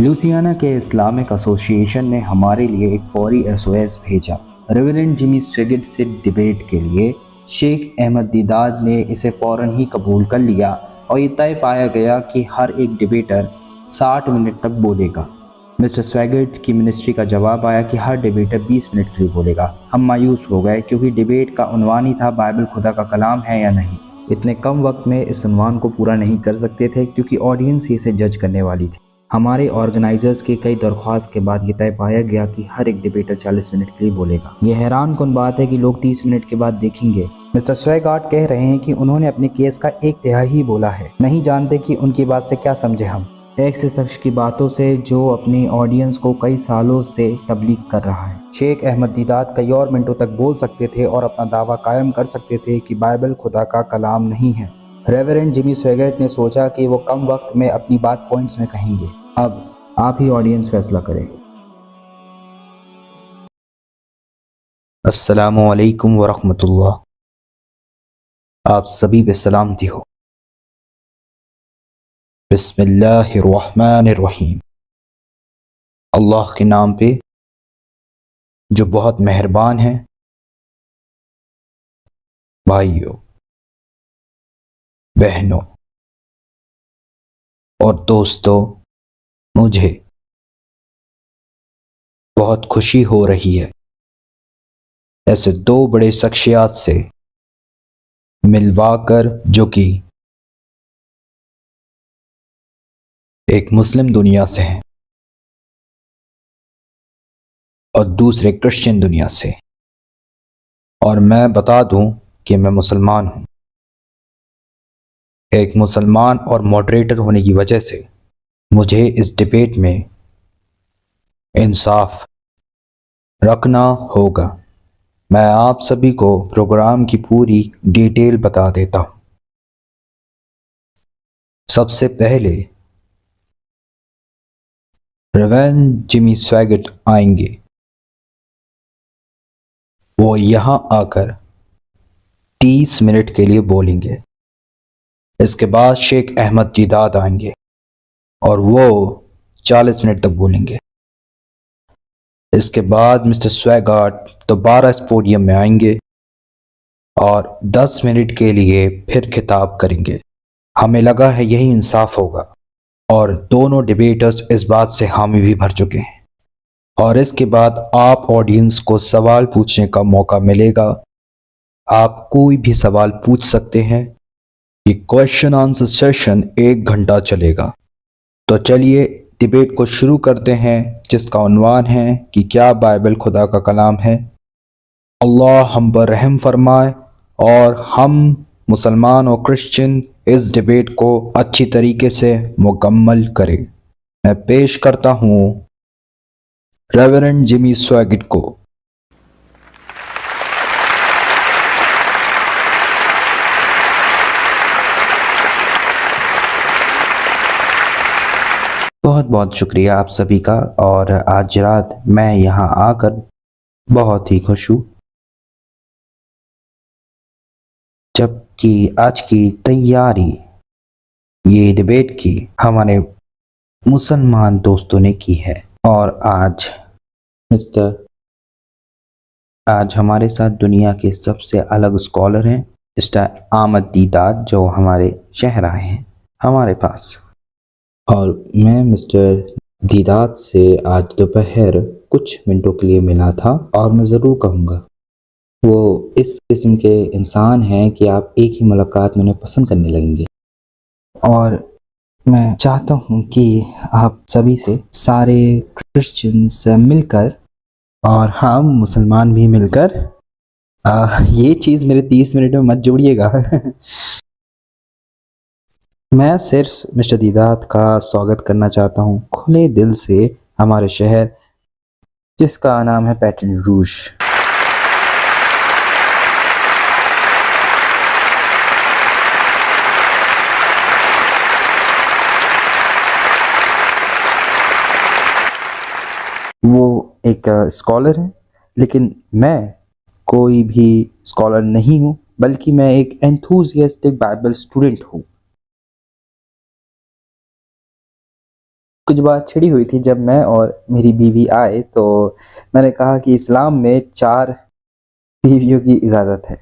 Louisiana के Islamic association ने हमारे लिए एक फौरी एसओएस भेजा। रेवरेंड जिमी स्वेगेट से डिबेट के लिए शेख अहमद दीदात ने इसे फ़ौरन ही कबूल कर लिया और ये तय पाया गया कि हर एक डिबेटर 60 मिनट तक बोलेगा। मिस्टर स्वेगेट की मिनिस्ट्री का जवाब आया कि हर डिबेटर 20 मिनट के लिए बोलेगा। हम मायूस हो गए क्योंकि डिबेट का उन्वान ही था बाइबल खुदा का कलाम है या नहीं। इतने कम वक्त में इस उन्वान को पूरा नहीं कर सकते थे क्योंकि ऑडियंस ही इसे जज करने वाली थी। हमारे ऑर्गेनाइजर्स की कई दरख्वास्त के बाद ये तय पाया गया कि हर एक डिबेटर 40 मिनट के लिए बोलेगा। यह हैरान कुन बात है कि लोग 30 मिनट के बाद देखेंगे। मिस्टर स्वेगार्ड कह रहे हैं कि उन्होंने अपने केस का 1/3 ही बोला है। नहीं जानते कि उनकी बात से क्या समझे हम। एक से शख्स की बातों से जो अपनी ऑडियंस को कई सालों से तबलीग कर रहा है। शेख अहमद दीदात कई और मिनटों तक बोल सकते थे और अपना दावा कायम कर सकते थे कि बाइबल खुदा का कलाम नहीं है। रेवरेंड जिमी स्वेगेट ने सोचा कि वो कम वक्त में अपनी बात पॉइंट्स में कहेंगे। अब आप ही ऑडियंस फैसला करें। अस्सलामु अलैकुम वरहमतुल्लाह। आप सभी पे सलामती हो। बिस्मिल्लाहिर्रहमानिर्रहीम। अल्लाह के नाम पे जो बहुत मेहरबान है। भाइयों, बहनों और दोस्तों, मुझे बहुत खुशी हो रही है ऐसे दो बड़े शख्सियात से मिलवाकर, जो कि एक मुस्लिम दुनिया से हैं और दूसरे क्रिश्चियन दुनिया से। और मैं बता दूं कि मैं मुसलमान हूं। एक मुसलमान और मॉडरेटर होने की वजह से मुझे इस डिबेट में इंसाफ रखना होगा। मैं आप सभी को प्रोग्राम की पूरी डिटेल बता देता हूं। सबसे पहले रेवरेंड जिमी स्वेगेट आएंगे। वो यहां आकर 30 मिनट के लिए बोलेंगे। इसके बाद शेख अहमद दीदात आएंगे और वो 40 मिनट तक बोलेंगे। इसके बाद मिस्टर स्वेगार्ड दोबारा इस पोडियम में आएंगे और 10 मिनट के लिए फिर खिताब करेंगे। हमें लगा है यही इंसाफ होगा और दोनों डिबेटर्स इस बात से हामी भी भर चुके हैं। और इसके बाद आप ऑडियंस को सवाल पूछने का मौका मिलेगा। आप कोई भी सवाल पूछ सकते हैं। ये क्वेश्चन आंसर सेशन 1 घंटा चलेगा। तो चलिए डिबेट को शुरू करते हैं, जिसका उन्वान है कि क्या बाइबल खुदा का कलाम है। अल्लाह हम पर रहम फरमाए और हम मुसलमान और क्रिश्चियन इस डिबेट को अच्छी तरीके से मुकम्मल करें। मैं पेश करता हूँ रेवरेंड जिमी स्वेगेट को। बहुत बहुत शुक्रिया आप सभी का। और आज रात मैं यहाँ आकर बहुत ही खुश हूँ, जबकि आज की तैयारी ये डिबेट की हमारे मुसलमान दोस्तों ने की है। और आज हमारे साथ दुनिया के सबसे अलग स्कॉलर हैं मिस्टर अहमद दीदात, जो हमारे शहर आए हैं हमारे पास। और मैं मिस्टर दीदात से आज दोपहर कुछ मिनटों के लिए मिला था और मैं ज़रूर कहूँगा वो इस किस्म के इंसान हैं कि आप एक ही मुलाकात में उन्हें पसंद करने लगेंगे। और मैं चाहता हूँ कि आप सभी से सारे क्रिश्चियंस मिलकर और हम मुसलमान भी मिलकर ये चीज़ मेरे 30 मिनट में मत जोड़िएगा। मैं सिर्फ मिस्टर दीदात का स्वागत करना चाहता हूँ खुले दिल से हमारे शहर, जिसका नाम है बैटन रूज। वो एक स्कॉलर है, लेकिन मैं कोई भी स्कॉलर नहीं हूँ, बल्कि मैं एक एंथुसियास्टिक बाइबल स्टूडेंट हूँ। कुछ बात छिड़ी हुई थी जब मैं और मेरी बीवी आए, तो मैंने कहा कि इस्लाम में 4 बीवियों की इजाज़त है।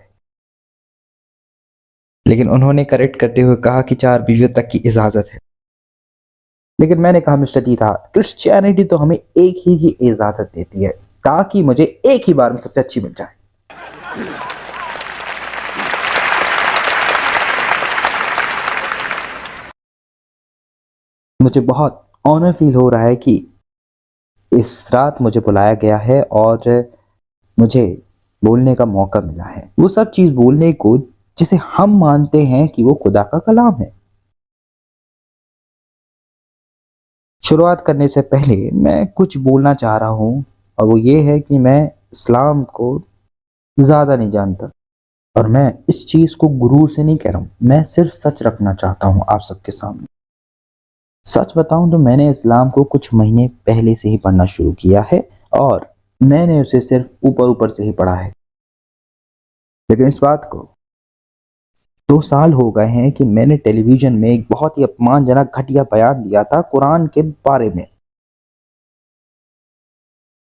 लेकिन उन्होंने करेक्ट करते हुए कहा कि 4 बीवियों तक की इजाज़त है। लेकिन मैंने कहा मिस्टर दीदार, क्रिश्चियनिटी तो हमें एक ही की इजाज़त देती है ताकि मुझे एक ही बार में सबसे अच्छी मिल जाए। मुझे बहुत ऑनर फील हो रहा है कि इस रात मुझे बुलाया गया है और मुझे बोलने का मौका मिला है, वो सब चीज़ बोलने को जिसे हम मानते हैं कि वो खुदा का कलाम है। शुरुआत करने से पहले मैं कुछ बोलना चाह रहा हूँ, और वो ये है कि मैं इस्लाम को ज़्यादा नहीं जानता, और मैं इस चीज़ को गुरूर से नहीं कह रहा हूँ, मैं सिर्फ सच रखना चाहता हूँ आप सबके सामने। सच बताऊं तो मैंने इस्लाम को कुछ महीने पहले से ही पढ़ना शुरू किया है, और मैंने उसे सिर्फ ऊपर ऊपर से ही पढ़ा है। लेकिन इस बात को 2 साल हो गए हैं कि मैंने टेलीविज़न में एक बहुत ही अपमानजनक घटिया बयान दिया था कुरान के बारे में।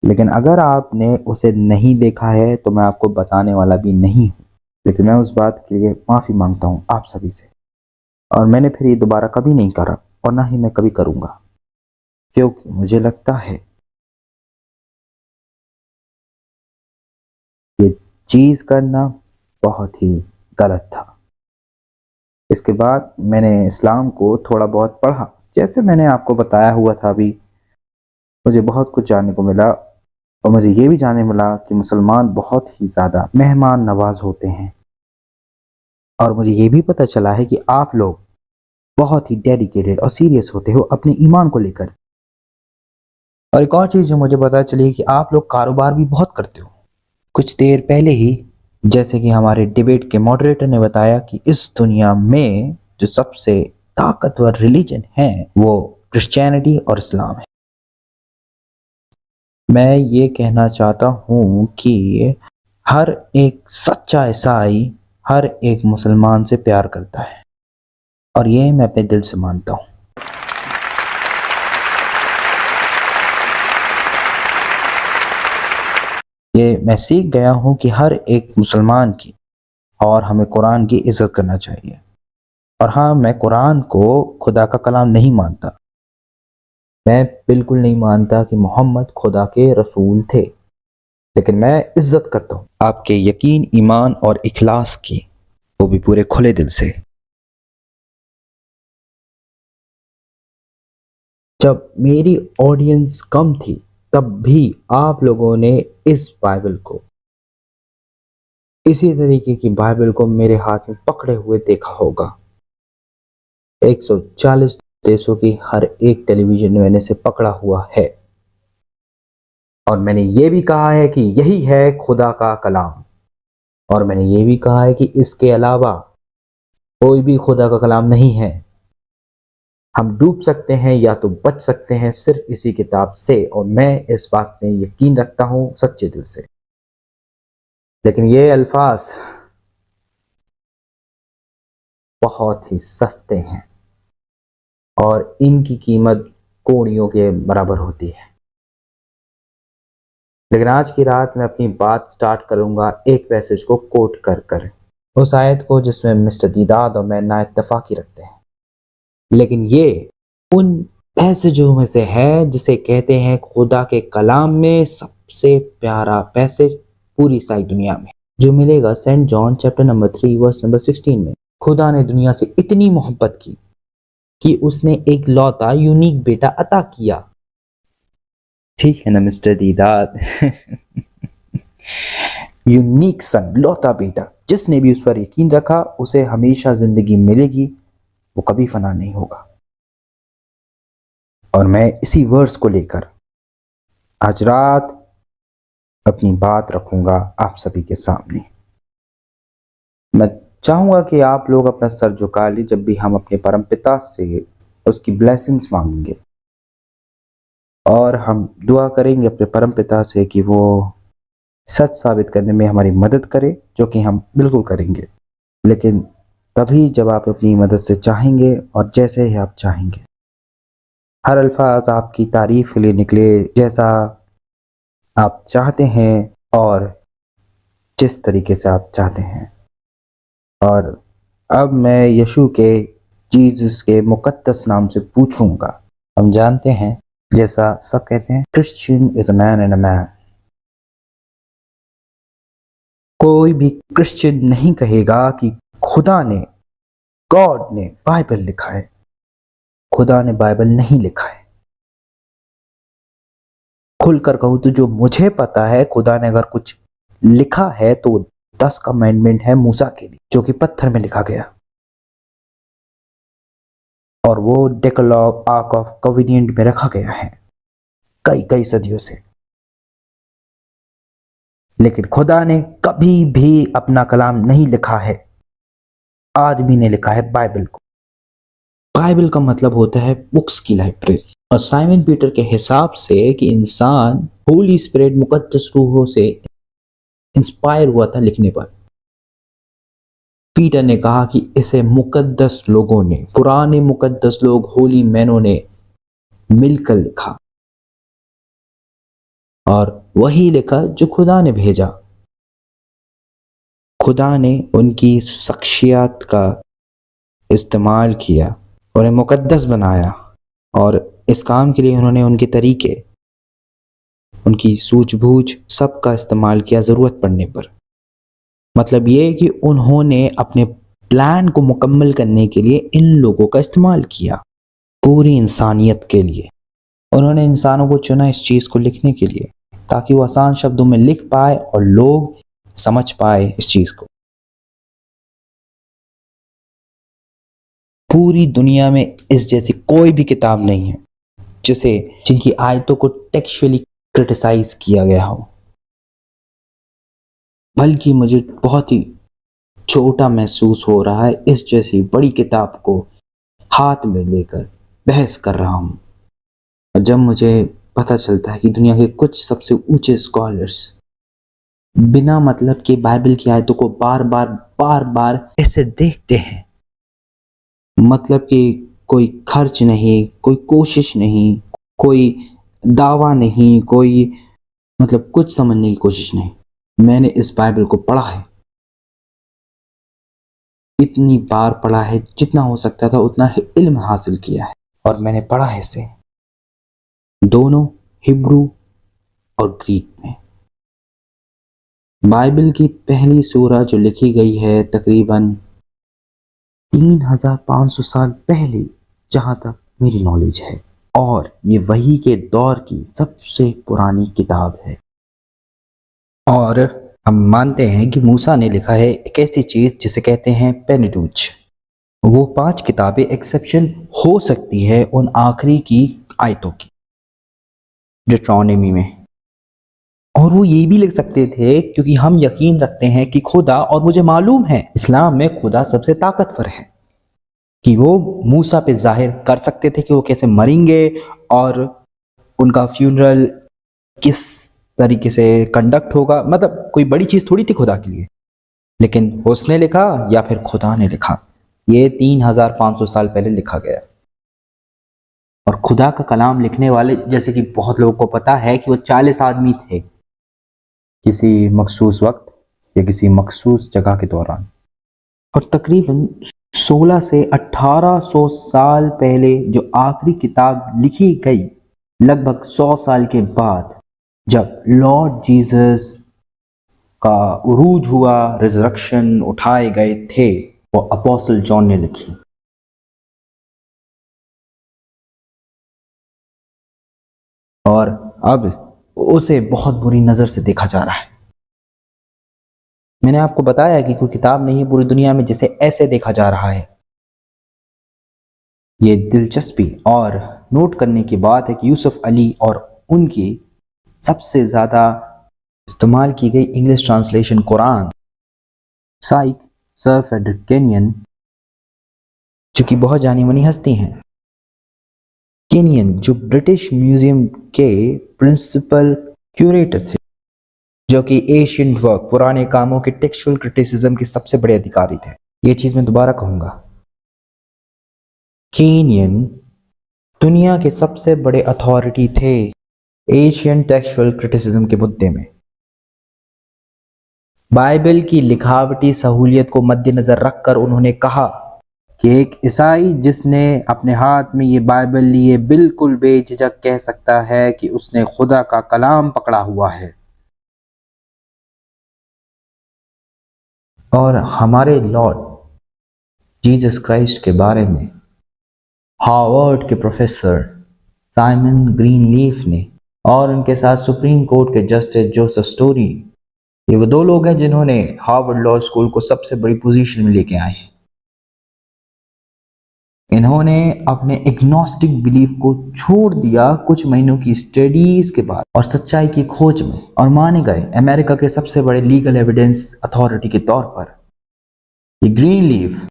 लेकिन अगर आपने उसे नहीं देखा है तो मैं आपको बताने वाला भी नहीं हूँ। लेकिन मैं उस बात के लिए माफ़ी मांगता हूँ आप सभी से, और मैंने फिर ये दोबारा कभी नहीं करा, और ना ही मैं कभी करूँगा, क्योंकि मुझे लगता है ये चीज़ करना बहुत ही गलत था। इसके बाद मैंने इस्लाम को थोड़ा बहुत पढ़ा, जैसे मैंने आपको बताया हुआ था अभी। मुझे बहुत कुछ जानने को मिला, और मुझे ये भी जानने मिला कि मुसलमान बहुत ही ज़्यादा मेहमान नवाज होते हैं, और मुझे ये भी पता चला है कि आप लोग बहुत ही डेडिकेटेड और सीरियस होते हो अपने ईमान को लेकर। और एक और चीज़ जो मुझे पता चली कि आप लोग कारोबार भी बहुत करते हो। कुछ देर पहले ही, जैसे कि हमारे डिबेट के मॉडरेटर ने बताया, कि इस दुनिया में जो सबसे ताकतवर रिलीजन है वो क्रिश्चियनिटी और इस्लाम है। मैं ये कहना चाहता हूँ कि हर एक सच्चा ईसाई हर एक मुसलमान से प्यार करता है, और ये मैं अपने दिल से मानता हूँ। ये मैं सीख गया हूँ कि हर एक मुसलमान की और हमें कुरान की इज्जत करना चाहिए। और हाँ, मैं कुरान को खुदा का कलाम नहीं मानता। मैं बिल्कुल नहीं मानता कि मोहम्मद खुदा के रसूल थे, लेकिन मैं इज्जत करता हूँ आपके यकीन, ईमान और इखलास की, वो भी पूरे खुले दिल से। जब मेरी ऑडियंस कम थी तब भी आप लोगों ने इस बाइबल को, इसी तरीके की बाइबल को मेरे हाथ में पकड़े हुए देखा होगा। 140 देशों की हर एक टेलीविजन में मैंने इसे पकड़ा हुआ है, और मैंने ये भी कहा है कि यही है खुदा का कलाम, और मैंने ये भी कहा है कि इसके अलावा कोई भी खुदा का कलाम नहीं है। हम डूब सकते हैं या तो बच सकते हैं सिर्फ इसी किताब से, और मैं इस बात में यकीन रखता हूँ सच्चे दिल से। लेकिन ये अल्फाज बहुत ही सस्ते हैं, और इनकी कीमत कौड़ियों के बराबर होती है। लेकिन आज की रात मैं अपनी बात स्टार्ट करूंगा एक पैसेज को कोट कर कर, उस आयत को जिसमें मिस्टर दीदाद और मैं ना इत्तफाकी रखते हैं। लेकिन ये उन पैसेजों में से है जिसे कहते हैं खुदा के कलाम में सबसे प्यारा पैसेज पूरी सारी दुनिया में, जो मिलेगा Saint John chapter number 3 verse number 16 में। खुदा ने दुनिया से इतनी मोहब्बत की कि उसने एक लौता यूनिक बेटा अता किया। ठीक है ना मिस्टर दीदाद? यूनिक सन, लौता बेटा, जिसने भी उस पर यकीन रखा उसे हमेशा जिंदगी मिलेगी, वो कभी फना नहीं होगा। और मैं इसी वर्स को लेकर आज रात अपनी बात रखूंगा आप सभी के सामने। मैं चाहूंगा कि आप लोग अपना सर झुका ली जब भी हम अपने परमपिता से उसकी ब्लेसिंग्स मांगेंगे, और हम दुआ करेंगे अपने परमपिता से कि वो सच साबित करने में हमारी मदद करे, जो कि हम बिल्कुल करेंगे, लेकिन तभी जब आप अपनी मदद से चाहेंगे और जैसे ही आप चाहेंगे। हर अल्फाज आपकी तारीफ के लिए निकले जैसा आप चाहते हैं और जिस तरीके से आप चाहते हैं। और अब मैं यीशु के जीसस के मुकद्दस नाम से पूछूंगा। हम जानते हैं जैसा सब कहते हैं, Christian is a man and a man. कोई भी क्रिश्चियन नहीं कहेगा कि खुदा ने, गॉड ने बाइबल लिखा है। खुदा ने बाइबल नहीं लिखा है। खुलकर कहूं तो जो मुझे पता है, खुदा ने अगर कुछ लिखा है तो 10 कमेंडमेंट है मूसा के लिए, जो कि पत्थर में लिखा गया, और वो डेकलॉग आर्क ऑफ कवेनिएंट में रखा गया है कई कई सदियों से। लेकिन खुदा ने कभी भी अपना कलाम नहीं लिखा है। आदमी ने लिखा है बाइबल को। बाइबल का मतलब होता है बुक्स की लाइब्रेरी। और साइमन पीटर के हिसाब से कि इंसान होली स्पिरिट मुकद्दस रूहों से इंस्पायर हुआ था लिखने पर। पीटर ने कहा कि इसे मुकद्दस लोगों ने, पुराने मुकद्दस लोग, होली मैनों ने मिलकर लिखा, और वही लिखा जो खुदा ने भेजा। खुदा ने उनकी शख्सियत का इस्तेमाल किया और इन्हें मुकद्दस बनाया, और इस काम के लिए उन्होंने उनके तरीके, उनकी सूझबूझ सबका इस्तेमाल किया ज़रूरत पड़ने पर। मतलब ये कि उन्होंने अपने प्लान को मुकम्मल करने के लिए इन लोगों का इस्तेमाल किया, पूरी इंसानियत के लिए। उन्होंने इंसानों को चुना इस चीज़ को लिखने के लिए, ताकि वो आसान शब्दों में लिख पाए और लोग समझ पाए इस चीज़ को। पूरी दुनिया में इस जैसी कोई भी किताब नहीं है जिनकी आयतों को टेक्सचुअली क्रिटिसाइज किया गया हो। बल्कि मुझे बहुत ही छोटा महसूस हो रहा है इस जैसी बड़ी किताब को हाथ में लेकर बहस कर रहा हूँ। और जब मुझे पता चलता है कि दुनिया के कुछ सबसे ऊंचे स्कॉलर्स बिना मतलब के बाइबल की आयतों को बार बार ऐसे देखते हैं, मतलब कि कोई खर्च नहीं, कोई कोशिश नहीं, कोई दावा नहीं, कोई मतलब कुछ समझने की कोशिश नहीं। मैंने इस बाइबल को पढ़ा है, इतनी बार पढ़ा है जितना हो सकता था उतना ही इल्म हासिल किया है। और मैंने पढ़ा है इसे दोनों हिब्रू और ग्रीक में। बाइबल की पहली सूरा जो लिखी गई है तकरीबन 3500 साल पहले, जहां तक मेरी नॉलेज है, और ये वही के दौर की सबसे पुरानी किताब है। और हम मानते हैं कि मूसा ने लिखा है एक ऐसी चीज जिसे कहते हैं पेनेटूच। वो 5 किताबें एक्सेप्शन हो सकती है उन आखिरी की आयतों की, डिट्रॉनमी में। और वो ये भी लिख सकते थे क्योंकि हम यकीन रखते हैं कि खुदा, और मुझे मालूम है इस्लाम में खुदा सबसे ताकतवर है, कि वो मूसा पे जाहिर कर सकते थे कि वो कैसे मरेंगे और उनका फ्यूनरल किस तरीके से कंडक्ट होगा। मतलब कोई बड़ी चीज थोड़ी थी खुदा के लिए। लेकिन उसने लिखा या फिर खुदा ने लिखा, ये 3500 साल पहले लिखा गया। और खुदा का कलाम लिखने वाले, जैसे कि बहुत लोगों को पता है कि वो 40 आदमी थे किसी मखसूस वक्त या किसी मखसूस जगह के दौरान। और तकरीबन 16 से 1800 साल पहले जो आखिरी किताब लिखी गई, लगभग 100 साल के बाद, जब लॉर्ड जीसस का उरूज हुआ, रिजरेक्शन, उठाए गए थे, वो अपोस्टल जॉन ने लिखी। और अब उसे बहुत बुरी नजर से देखा जा रहा है। मैंने आपको बताया कि कोई किताब नहीं है पूरी दुनिया में जिसे ऐसे देखा जा रहा है। ये दिलचस्पी और नोट करने की बात है कि यूसुफ अली और उनकी सबसे ज़्यादा इस्तेमाल की गई इंग्लिश ट्रांसलेशन कुरान, साइक सर फ्रेडरिक केनियन, जो कि बहुत जानी मानी हस्ती हैं, केनियन जो ब्रिटिश म्यूजियम के प्रिंसिपल क्यूरेटर थे, जो कि एशियंट वर्क, पुराने कामों के टेक्सचुअल क्रिटिसिज्म के सबसे बड़े अधिकारी थे। ये चीज़ मैं दोबारा कहूँगा, केनियन दुनिया के सबसे बड़े अथॉरिटी थे एशियन टेक्सचुअल क्रिटिसिज्म के मुद्दे में। बाइबल की लिखावटी सहूलियत को मद्देनजर रखकर उन्होंने कहा कि एक ईसाई जिसने अपने हाथ में ये बाइबल लिए बिल्कुल बेझिझक कह सकता है कि उसने खुदा का कलाम पकड़ा हुआ है। और हमारे लॉर्ड जीसस क्राइस्ट के बारे में हार्वर्ड के प्रोफेसर साइमन ग्रीनलीफ ने और उनके साथ सुप्रीम कोर्ट के जस्टिस जोसेफ स्टोरी, ये वो दो लोग हैं जिन्होंने हार्वर्ड लॉ स्कूल को सबसे बड़ी पोजीशन में लेके आए हैं। इन्होंने अपने एग्नोस्टिक बिलीफ को छोड़ दिया कुछ महीनों की स्टडीज के बाद और सच्चाई की खोज में, और माने गए अमेरिका के सबसे बड़े लीगल एविडेंस अथॉरिटी के तौर पर। ये ग्रीनलीफ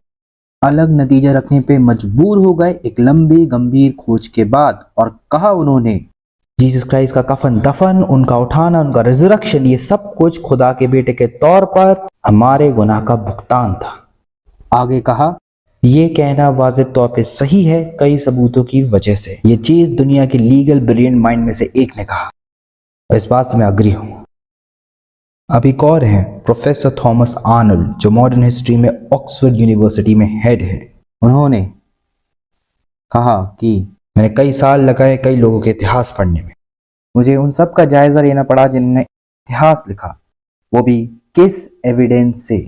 अलग नतीजा रखने पे मजबूर हो गए एक लंबी गंभीर खोज के बाद, और कहा उन्होंने जीसस क्राइस्ट का कफन दफन, उनका उठाना, उनका रिजरेक्शन, ये सब कुछ खुदा के बेटे के तौर पर हमारे गुनाह का भुगतान था। आगे कहा ये कहना वाज़िब तौर पे सही है कई सबूतों की वजह से। ये चीज दुनिया के लीगल ब्रिलियंट माइंड में से एक ने कहा, और इस बात से मैं अग्री हूं। अब एक और हैं प्रोफेसर थॉमस आर्नल्ड, जो मॉडर्न हिस्ट्री में ऑक्सफोर्ड यूनिवर्सिटी में हेड है। उन्होंने कहा कि मैंने कई साल लगाए कई लोगों के इतिहास पढ़ने में, मुझे उन सब का जायजा लेना पड़ा जिन्होंने इतिहास लिखा, वो भी किस एविडेंस से।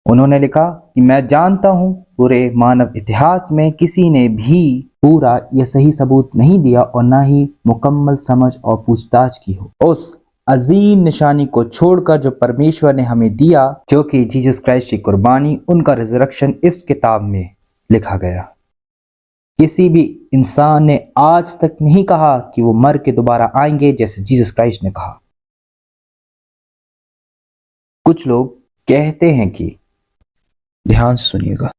उन्होंने लिखा कि मैं जानता हूं पूरे मानव इतिहास में किसी ने भी पूरा या सही सबूत नहीं दिया और ना ही मुकम्मल समझ और पूछताछ की हो उस अजीम निशानी को छोड़कर जो परमेश्वर ने हमें दिया, जो कि जीसस क्राइस्ट की कुर्बानी, उनका रिजरेक्शन इस किताब में लिखा गया। किसी भी इंसान ने आज तक नहीं कहा कि वो मर के दोबारा आएंगे जैसे जीसस क्राइस्ट ने कहा। कुछ लोग कहते हैं कि, ध्यान से सुनिएगा,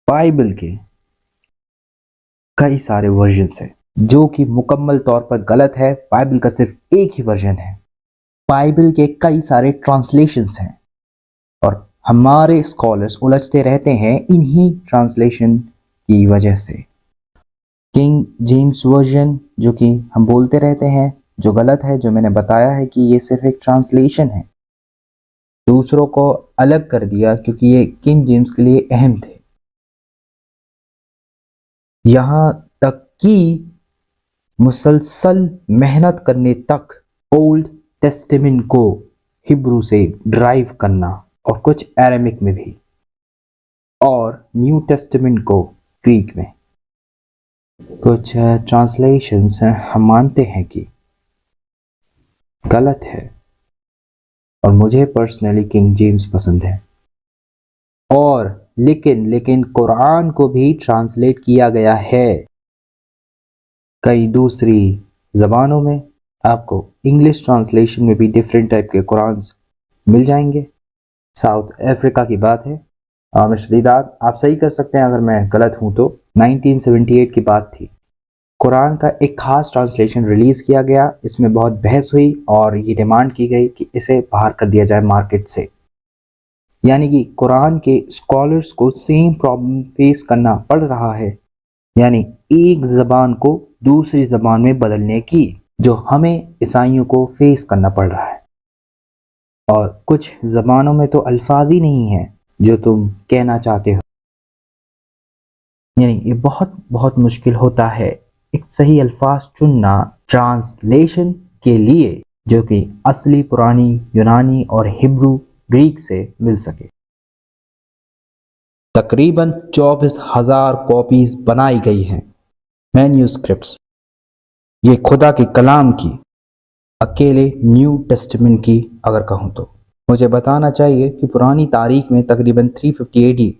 बाइबल के कई सारे वर्जन्स हैं जो कि मुकम्मल तौर पर गलत है। बाइबल का सिर्फ एक ही वर्जन है। बाइबल के कई सारे ट्रांसलेशंस हैं और हमारे स्कॉलर्स उलझते रहते हैं इन्हीं ट्रांसलेशन की वजह से। किंग जेम्स वर्जन जो कि हम बोलते रहते हैं, जो गलत है, जो मैंने बताया है कि ये सिर्फ एक ट्रांसलेशन है, दूसरों को अलग कर दिया क्योंकि ये किंग जेम्स के लिए अहम थे। यहां तक कि मुसलसल मेहनत करने तक ओल्ड टेस्टामेंट को हिब्रू से ड्राइव करना और कुछ अरामिक में भी, और न्यू टेस्टामेंट को ग्रीक में। कुछ ट्रांसलेशंस हम मानते हैं कि गलत है और मुझे पर्सनली किंग जेम्स पसंद है, और लेकिन कुरान को भी ट्रांसलेट किया गया है कई दूसरी ज़बानों में। आपको इंग्लिश ट्रांसलेशन में भी डिफरेंट टाइप के कुरान मिल जाएंगे। साउथ अफ्रीका की बात है। मिस्टर दीदार, आप सही कर सकते हैं अगर मैं गलत हूं तो। 1978 की बात थी। कुरान का एक खास ट्रांसलेशन रिलीज़ किया गया। इसमें बहुत बहस हुई और ये डिमांड की गई कि इसे बाहर कर दिया जाए मार्केट से। यानी कि कुरान के स्कॉलर्स को सेम प्रॉब्लम फेस करना पड़ रहा है, यानी एक ज़बान को दूसरी ज़बान में बदलने की, जो हमें ईसाइयों को फेस करना पड़ रहा है। और कुछ ज़बानों में तो अल्फाज ही नहीं है जो तुम कहना चाहते हो। यानी ये बहुत बहुत मुश्किल होता है एक सही अल्फाज चुनना ट्रांसलेशन के लिए, जो कि असली पुरानी यूनानी और हिब्रू ग्रीक से मिल सके। तकरीबन 24,000 कॉपीज बनाई गई हैं मैन्यूस्क्रिप्ट्स। ये खुदा के कलाम की, अकेले न्यू टेस्टामेंट की अगर कहूँ तो मुझे बताना चाहिए कि पुरानी तारीख में तकरीबन 350 AD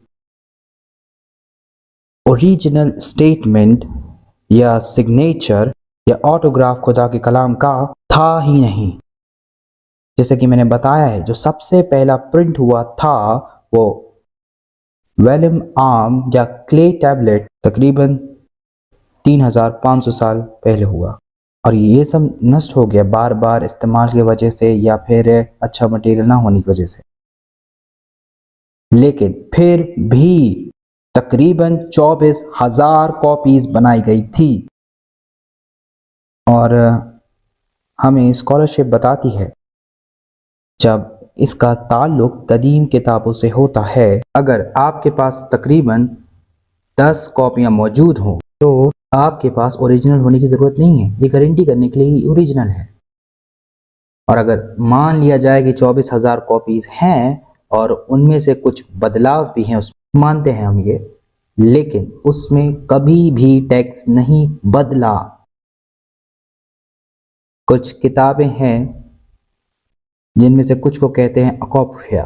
ओरिजिनल स्टेटमेंट या सिग्नेचर या ऑटोग्राफ खुदा के कलाम का था ही नहीं। जैसे कि मैंने बताया है, जो सबसे पहला प्रिंट हुआ था वो वेलम आर्म या क्ले टैबलेट तकरीबन 3,500 साल पहले हुआ, और ये सब नष्ट हो गया बार बार इस्तेमाल की वजह से या फिर अच्छा मटेरियल ना होने की वजह से। लेकिन फिर भी तकरीबन 24,000 कॉपीज बनाई गई थी। और हमें स्कॉलरशिप बताती है जब इसका ताल्लुक कदीम किताबों से होता है, अगर आपके पास तकरीबन 10 कॉपियां मौजूद हों तो आपके पास ओरिजिनल होने की ज़रूरत नहीं है, ये गारंटी करने के लिए ओरिजिनल है। और अगर मान लिया जाए कि 24,000 कॉपीज़ हैं और उनमें से कुछ बदलाव भी हैं, उसमें मानते हैं हम ये, लेकिन उसमें कभी भी टेक्स्ट नहीं बदला। कुछ किताबें हैं जिनमें से कुछ को कहते हैं अपोक्रिफा,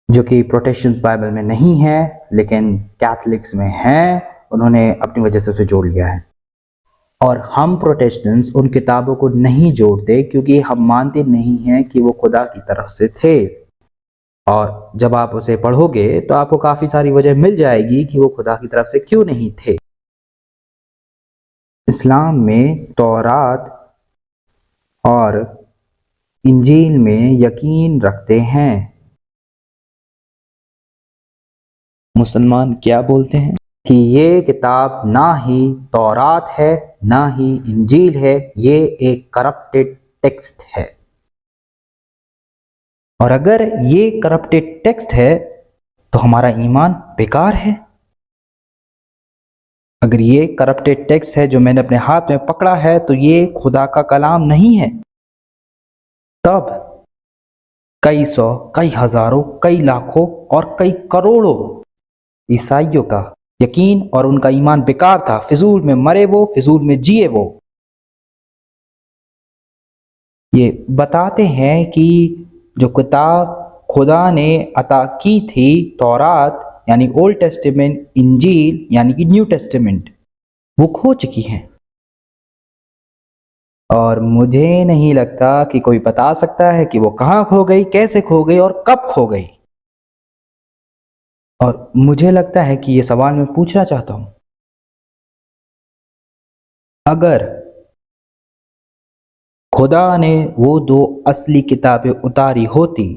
जो कि प्रोटेस्टेंट बाइबल में नहीं है लेकिन कैथलिक्स में है, उन्होंने अपनी वजह से उसे जोड़ लिया है। और हम प्रोटेस्टेंट्स उन किताबों को नहीं जोड़ते क्योंकि हम मानते नहीं हैं कि वो खुदा की तरफ से थे। और जब आप उसे पढ़ोगे तो आपको काफ़ी सारी वजह मिल जाएगी कि वो खुदा की तरफ से क्यों नहीं थे। इस्लाम में तौरात और इंजील में यकीन रखते हैं। मुसलमान क्या बोलते हैं कि ये किताब ना ही तौरात है ना ही इंजील है, ये एक करप्टेड टेक्स्ट है। और अगर ये करप्टेड टेक्स्ट है तो हमारा ईमान बेकार है। अगर ये करप्टेड टेक्स्ट है जो मैंने अपने हाथ में पकड़ा है तो ये खुदा का कलाम नहीं है, तब कई सौ, कई हजारों, कई लाखों और कई करोड़ों ईसाइयों का यकीन और उनका ईमान बेकार था। फिजूल में मरे वो, फिजूल में जिए वो। ये बताते हैं कि जो किताब खुदा ने अता की थी, तौरात यानी ओल्ड टेस्टामेंट, इंजील यानी कि न्यू टेस्टामेंट, वो खो चुकी हैं। और मुझे नहीं लगता कि कोई बता सकता है कि वो कहाँ खो गई, कैसे खो गई और कब खो गई। और मुझे लगता है कि ये सवाल मैं पूछना चाहता हूं, अगर खुदा ने वो दो असली किताबें उतारी होती,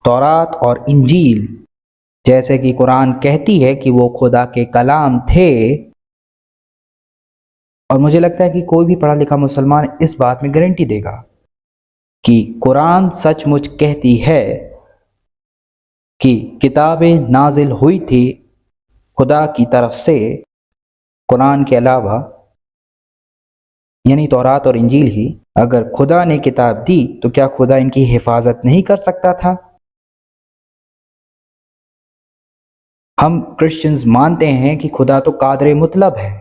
तौरात और इंजील, जैसे कि कुरान कहती है कि वो खुदा के कलाम थे, और मुझे लगता है कि कोई भी पढ़ा लिखा मुसलमान इस बात में गारंटी देगा कि कुरान सचमुच कहती है कि किताबें नाजिल हुई थी खुदा की तरफ से, कुरान के अलावा यानी तौरात और इंजील ही। अगर खुदा ने किताब दी तो क्या खुदा इनकी हिफाजत नहीं कर सकता था? हम क्रिश्चियंस मानते हैं कि खुदा तो कादिर मुतलब है,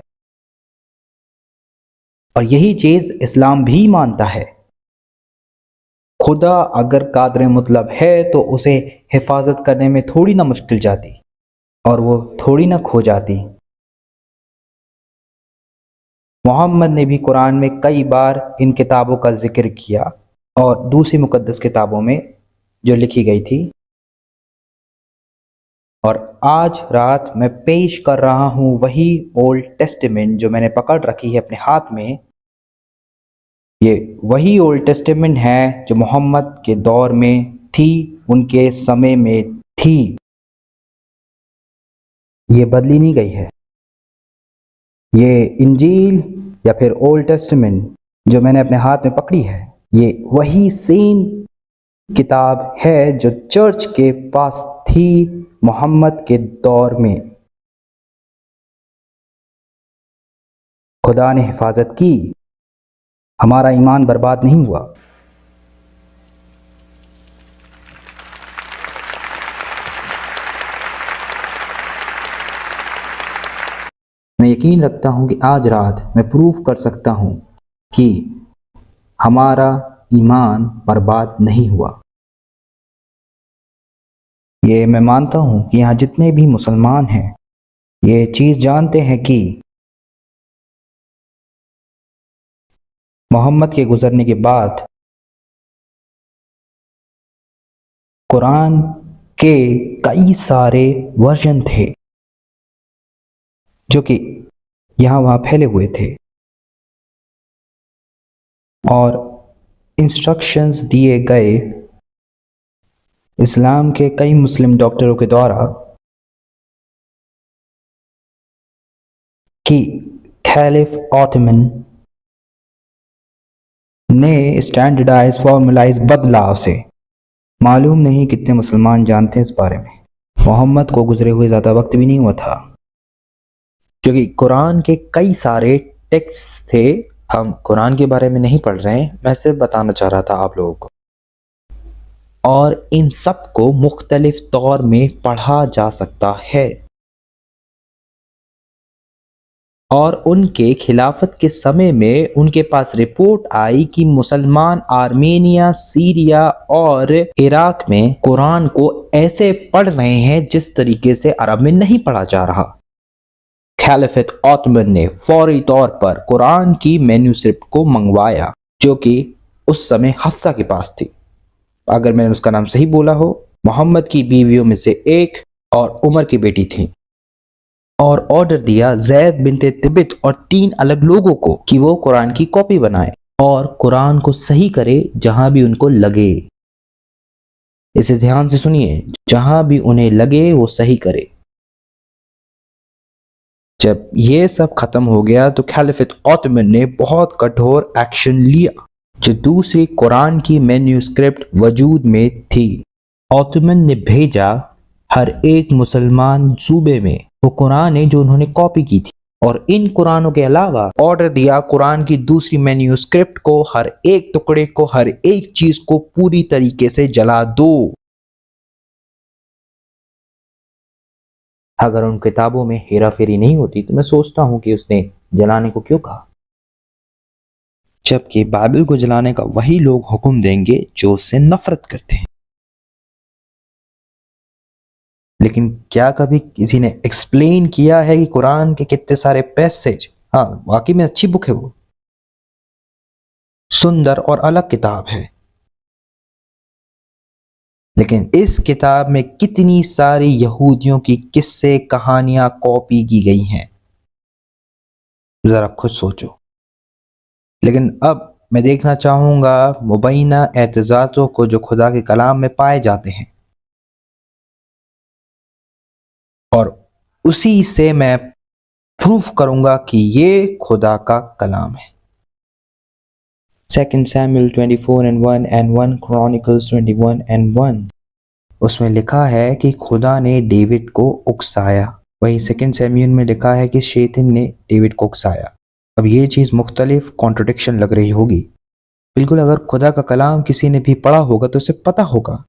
और यही चीज इस्लाम भी मानता है। खुदा अगर कादिर मुतलब है तो उसे हिफाजत करने में थोड़ी ना मुश्किल जाती और वो थोड़ी ना खो जाती। मोहम्मद ने भी कुरान में कई बार इन किताबों का जिक्र किया और दूसरी मुकद्दस किताबों में जो लिखी गई थी। और आज रात मैं पेश कर रहा हूँ वही ओल्ड टेस्टामेंट जो मैंने पकड़ रखी है अपने हाथ में। ये वही ओल्ड टेस्टामेंट है जो मोहम्मद के दौर में थी, उनके समय में थी। ये बदली नहीं गई है। ये इंजील या फिर ओल्ड टेस्टामेंट जो मैंने अपने हाथ में पकड़ी है, ये वही सेम किताब है जो चर्च के पास थी मोहम्मद के दौर में। खुदा ने हिफाजत की, हमारा ईमान बर्बाद नहीं हुआ। मैं यकीन रखता हूं कि आज रात मैं प्रूफ कर सकता हूं कि हमारा ईमान बर्बाद नहीं हुआ। ये मैं मानता हूं कि यहाँ जितने भी मुसलमान हैं ये चीज़ जानते हैं कि मोहम्मद के गुजरने के बाद कुरान के कई सारे वर्जन थे जो कि यहाँ वहाँ फैले हुए थे, और इंस्ट्रक्शंस दिए गए इस्लाम के कई मुस्लिम डॉक्टरों के द्वारा कि खलीफ ऑटोमन ने स्टैंडर्डाइज फॉर्मुलाइज बदलाव से। मालूम नहीं कितने मुसलमान जानते हैं इस बारे में। मोहम्मद को गुजरे हुए ज़्यादा वक्त भी नहीं हुआ था, क्योंकि कुरान के कई सारे टेक्स्ट थे। हम कुरान के बारे में नहीं पढ़ रहे हैं, मैं सिर्फ बताना चाह रहा था आप लोगों को। और इन सब को मुख्तलिफ तौर में पढ़ा जा सकता है। और उनके खिलाफत के समय में उनके पास रिपोर्ट आई कि मुसलमान आर्मेनिया, सीरिया और इराक में कुरान को ऐसे पढ़ रहे हैं जिस तरीके से अरब में नहीं पढ़ा जा रहा। खलीफत ऑटोमन ने फौरी तौर पर कुरान की मैन्यूस्क्रिप्ट को मंगवाया, जो कि उस समय हफ्सा के पास थी, अगर मैंने उसका नाम सही बोला हो। मोहम्मद की बीवियों में से एक और उमर की बेटी थी। और ऑर्डर दिया जैद बिनते तिबित और 3 अलग लोगों को कि वो कुरान की कॉपी बनाए और कुरान को सही करे जहां भी उनको लगे। इसे ध्यान से सुनिए, जहां भी उन्हें लगे वो सही करे। जब ये सब खत्म हो गया तो खलीफत ऑटोमन ने बहुत कठोर एक्शन लिया। जो दूसरी कुरान की मैन्यूस्क्रिप्ट वजूद में थी, ऑटोमन ने भेजा हर एक मुसलमान सूबे में वो कुरान है जो उन्होंने कॉपी की थी। और इन कुरानों के अलावा ऑर्डर दिया कुरान की दूसरी मैन्यूस्क्रिप्ट को, हर एक टुकड़े को, हर एक चीज को पूरी तरीके से जला दो। अगर उन किताबों में हेरा फेरी नहीं होती तो मैं सोचता हूं कि उसने जलाने को क्यों कहा, जबकि बाइबल को जलाने का वही लोग हुक्म देंगे जो उससे नफरत करते हैं। लेकिन क्या कभी किसी ने एक्सप्लेन किया है कि कुरान के कितने सारे पैसेज, हाँ वाकई में अच्छी बुक है, वो सुंदर और अलग किताब है, लेकिन इस किताब में कितनी सारी यहूदियों की किस्से कहानियां कॉपी की गई हैं, जरा खुद सोचो। लेकिन अब मैं देखना चाहूंगा मुबैना एतजाज़ों को जो खुदा के कलाम में पाए जाते हैं, और उसी से मैं प्रूफ करूंगा कि ये खुदा का कलाम है। 2 Samuel 24:1 and 1 Chronicles 21:1 उसमें लिखा है कि खुदा ने डेविड को उकसाया। वहीं 2 सैमुएल में लिखा है कि शैतान ने डेविड को उकसाया। अब ये चीज़ मुख्तलिफ कॉन्ट्रडिक्शन लग रही होगी। बिल्कुल, अगर खुदा का कलाम किसी ने भी पढ़ा होगा तो उसे पता होगा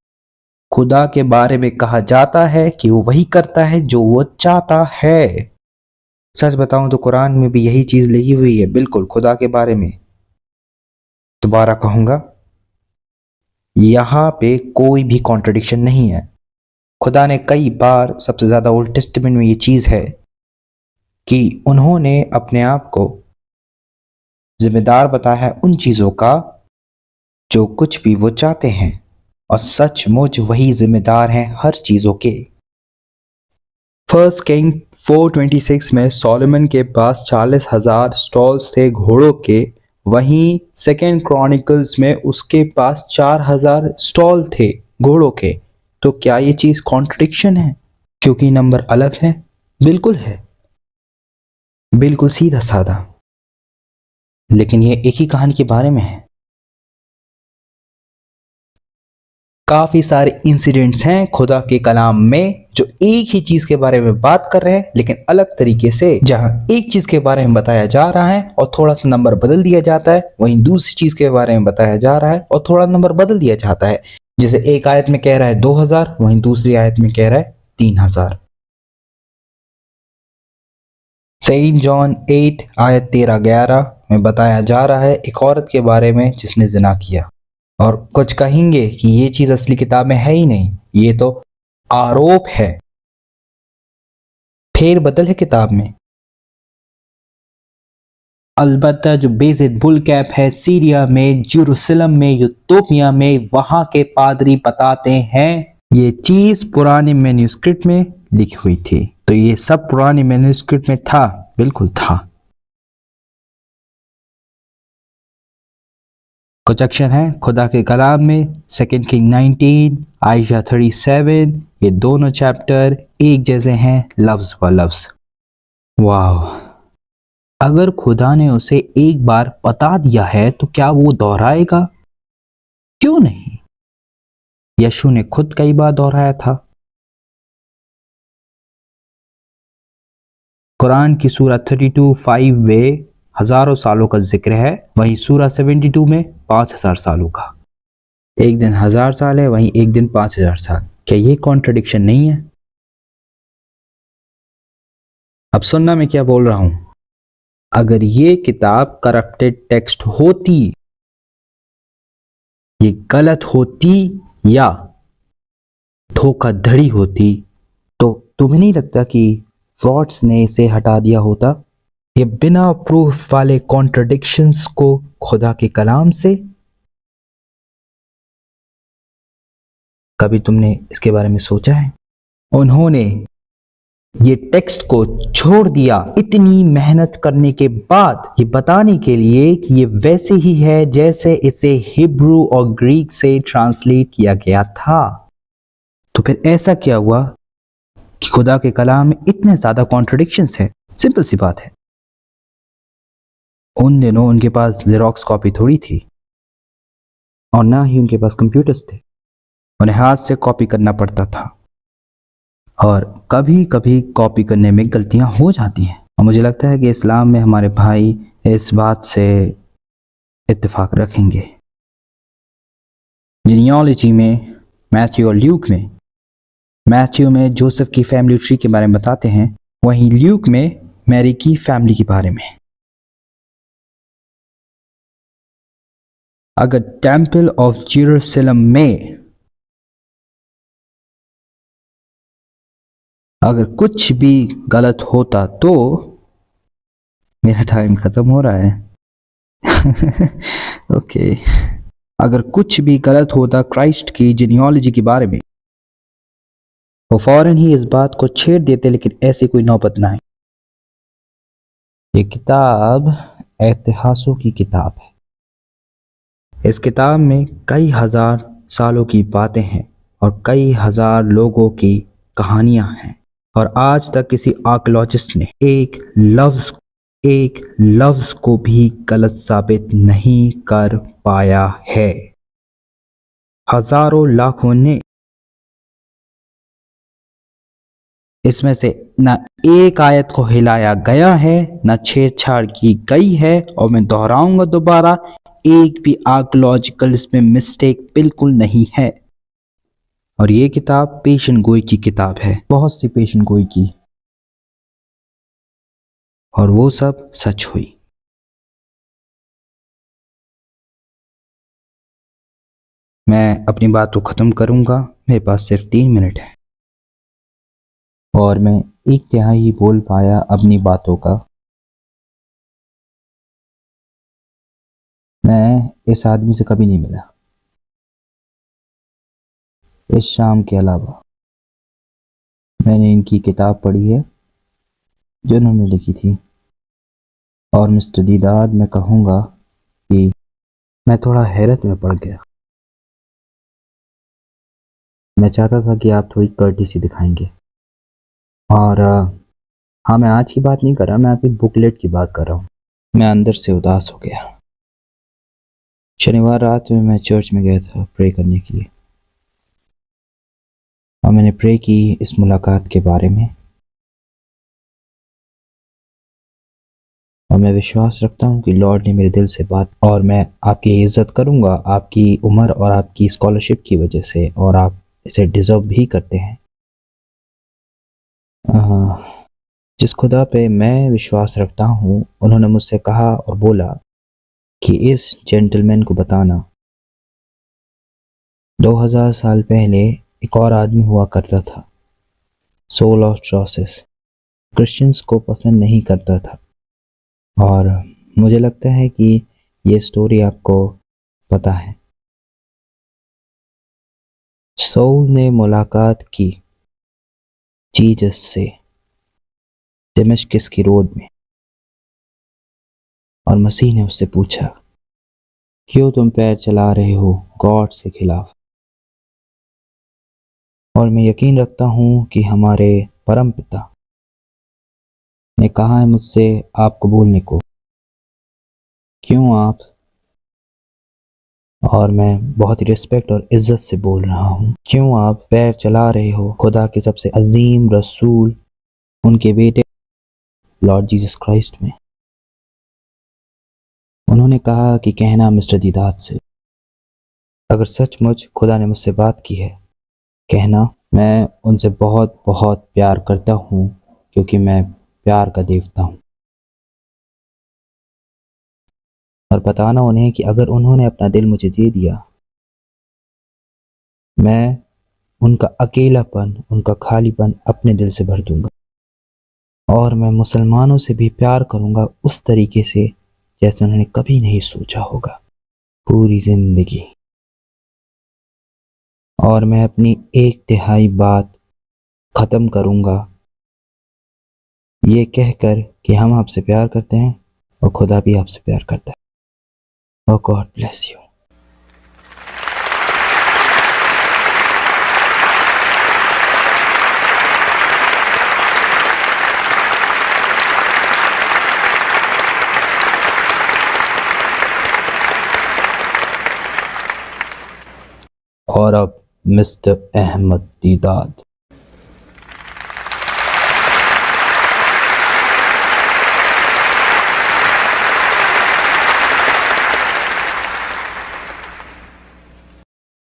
खुदा के बारे में कहा जाता है कि वो वही करता है जो वो चाहता है। सच बताऊं तो कुरान में भी यही चीज़ लिखी हुई है, बिल्कुल खुदा के बारे में। दोबारा कहूंगा, यहाँ पे कोई भी कॉन्ट्रडिक्शन नहीं है। खुदा ने कई बार, सबसे ज़्यादा ओल्ड टेस्टामेंट में ये चीज़ है कि उन्होंने अपने आप को जिम्मेदार बताया है उन चीज़ों का जो कुछ भी वो चाहते हैं, और सचमुच वही जिम्मेदार हैं हर चीज़ों के। 1 किंग 4:26 में सोलोमन के पास 40,000 स्टॉल्स थे घोड़ों के, वहीं 2 क्रॉनिकल्स में उसके पास 4,000 स्टॉल थे घोड़ों के। तो क्या ये चीज़ कॉन्ट्रडिक्शन है क्योंकि नंबर अलग है? बिल्कुल है, बिल्कुल सीधा साधा। लेकिन ये एक ही कहानी के बारे में है। काफी सारे इंसिडेंट्स हैं खुदा के कलाम में जो एक ही चीज के बारे में बात कर रहे हैं, लेकिन अलग तरीके से। जहां एक चीज के बारे में बताया जा रहा है और थोड़ा सा नंबर बदल दिया जाता है, वहीं दूसरी चीज के बारे में बताया जा रहा है और थोड़ा नंबर बदल दिया जाता है। जैसे एक आयत में कह रहा है 2000, वहीं दूसरी आयत में कह रहा है 3000। सेंट जॉन 8 आयत 13-11 में बताया जा रहा है एक औरत के बारे में जिसने जिना किया। और कुछ कहेंगे कि ये चीज असली किताब में है ही नहीं, ये तो आरोप है, फेर बदल है किताब में। अलबत्ता जो बेसिक बुल कैप है सीरिया में, जेरूसलम में, यूथोपिया में, वहां के पादरी बताते हैं ये चीज पुराने मैन्यूस्क्रिप्ट में लिखी हुई थी। तो ये सब पुराने मैन्यूस्क्रिप्ट में था, बिल्कुल था। कुछ अक्षर हैं खुदा के कलाम में, 2 किंग 19, आयशा 37, ये दोनों चैप्टर एक जैसे हैं लफ्ज व लफ्ज। वाह, अगर खुदा ने उसे एक बार बता दिया है तो क्या वो दोहराएगा? क्यों नहीं? यीशु ने खुद कई बार दोहराया था। कुरान की सूरा 32:5 में हजारों सालों का जिक्र है, वहीं सूरा 72 में 5000 सालों का। एक दिन 1000 साल है, वहीं एक दिन 5000 साल। क्या ये कॉन्ट्रडिक्शन नहीं है? अब सुनना मैं क्या बोल रहा हूं। अगर ये किताब करप्टेड टेक्स्ट होती, ये गलत होती या धोखाधड़ी होती, तो तुम्हें नहीं लगता कि फ्रॉड्स ने इसे हटा दिया होता? ये बिना प्रूफ वाले कॉन्ट्रडिक्शंस को खुदा के कलाम से? कभी तुमने इसके बारे में सोचा है? उन्होंने ये टेक्स्ट को छोड़ दिया इतनी मेहनत करने के बाद, ये बताने के लिए कि ये वैसे ही है जैसे इसे हिब्रू और ग्रीक से ट्रांसलेट किया गया था। तो फिर ऐसा क्या हुआ कि खुदा के कलाम में इतने ज्यादा कॉन्ट्रडिक्शंस है? सिंपल सी बात है, उन दिनों उनके पास जेरोक्स कॉपी थोड़ी थी और ना ही उनके पास कंप्यूटर्स थे। उन्हें हाथ से कॉपी करना पड़ता था और कभी कभी कॉपी करने में गलतियां हो जाती हैं। और मुझे लगता है कि इस्लाम में हमारे भाई इस बात से इत्तेफाक रखेंगे। जीनियोलॉजी में मैथ्यू और ल्यूक में, मैथ्यू में जोसेफ की फैमिली ट्री के बारे में बताते हैं, वहीं ल्यूक में मैरी की फैमिली के बारे में। अगर टेम्पल ऑफ जेरूसलम में अगर कुछ भी गलत होता तो, मेरा टाइम खत्म हो रहा है ओके, अगर कुछ भी गलत होता क्राइस्ट की जीनियोलॉजी के बारे में, वो फौरन ही इस बात को छेड़ देते, लेकिन ऐसी कोई नौबत ना आई। ये किताब इतिहासों की किताब है। इस किताब में कई हजार सालों की बातें हैं और कई हजार लोगों की कहानियां हैं, और आज तक किसी आर्कियोलॉजिस्ट ने एक लफ्ज को भी गलत साबित नहीं कर पाया है। हजारों लाखों ने, इसमें से न एक आयत को हिलाया गया है, न छेड़छाड़ की गई है, और मैं दोहराऊंगा दोबारा, एक भी आर्कियोलॉजिकल इसमें मिस्टेक बिल्कुल नहीं है। और ये किताब पेशन गोई की किताब है, बहुत सी पेशन गोई की, और वो सब सच हुई। मैं अपनी बात को ख़त्म करूंगा, मेरे पास सिर्फ 3 मिनट है और मैं एक तिहाई ही बोल पाया अपनी बातों का। मैं इस आदमी से कभी नहीं मिला इस शाम के अलावा। मैंने इनकी किताब पढ़ी है जो उन्होंने लिखी थी, और मिस्टर दीदाद, मैं कहूँगा कि मैं थोड़ा हैरत में पड़ गया। मैं चाहता था कि आप थोड़ी कर्टिसी दिखाएंगे। और हाँ, मैं आज की बात नहीं कर रहा, मैं आपकी बुकलेट की बात कर रहा हूँ। मैं अंदर से उदास हो गया। शनिवार रात में मैं चर्च में गया था प्रे करने के लिए, और मैंने प्रे की इस मुलाकात के बारे में, और मैं विश्वास रखता हूँ कि लॉर्ड ने मेरे दिल से बात, और मैं आपकी इज़्ज़त करूँगा आपकी उम्र और आपकी स्कॉलरशिप की वजह से, और आप इसे डिज़र्व भी करते हैं। जिस खुदा पे मैं विश्वास रखता हूँ, उन्होंने मुझसे कहा और बोला कि इस जेंटलमैन को बताना 2000 साल पहले एक और आदमी हुआ करता था, सोल ऑफ ट्रॉसेस, क्रिश्चियंस को पसंद नहीं करता था, और मुझे लगता है कि ये स्टोरी आपको पता है। सोल ने मुलाकात की जीसस से दमिश्क की रोड में, और मसीह ने उससे पूछा, क्यों तुम पैर चला रहे हो गॉड के खिलाफ? और मैं यकीन रखता हूँ कि हमारे परम पिता ने कहा है मुझसे आपको बोलने को। क्यों आप? और मैं बहुत ही रिस्पेक्ट और इज्जत से बोल रहा हूँ, क्यों आप पैर चला रहे हो खुदा के सबसे अजीम रसूल, उनके बेटे लॉर्ड जीसस क्राइस्ट में? उन्होंने कहा कि कहना मिस्टर दीदात से, अगर सचमुच खुदा ने मुझसे बात की है, कहना मैं उनसे बहुत बहुत प्यार करता हूँ, क्योंकि मैं प्यार का देवता हूँ। और बताना उन्हें कि अगर उन्होंने अपना दिल मुझे दे दिया, मैं उनका अकेलापन, उनका खालीपन अपने दिल से भर दूंगा। और मैं मुसलमानों से भी प्यार करूंगा उस तरीके से जैसे उन्होंने कभी नहीं सोचा होगा, पूरी जिंदगी। और मैं अपनी 1/3 बात खत्म करूंगा ये कहकर कि हम आपसे प्यार करते हैं और खुदा भी आपसे प्यार करता है। और गॉड ब्लेस यू। और अब मिस्टर अहमद दीदाद।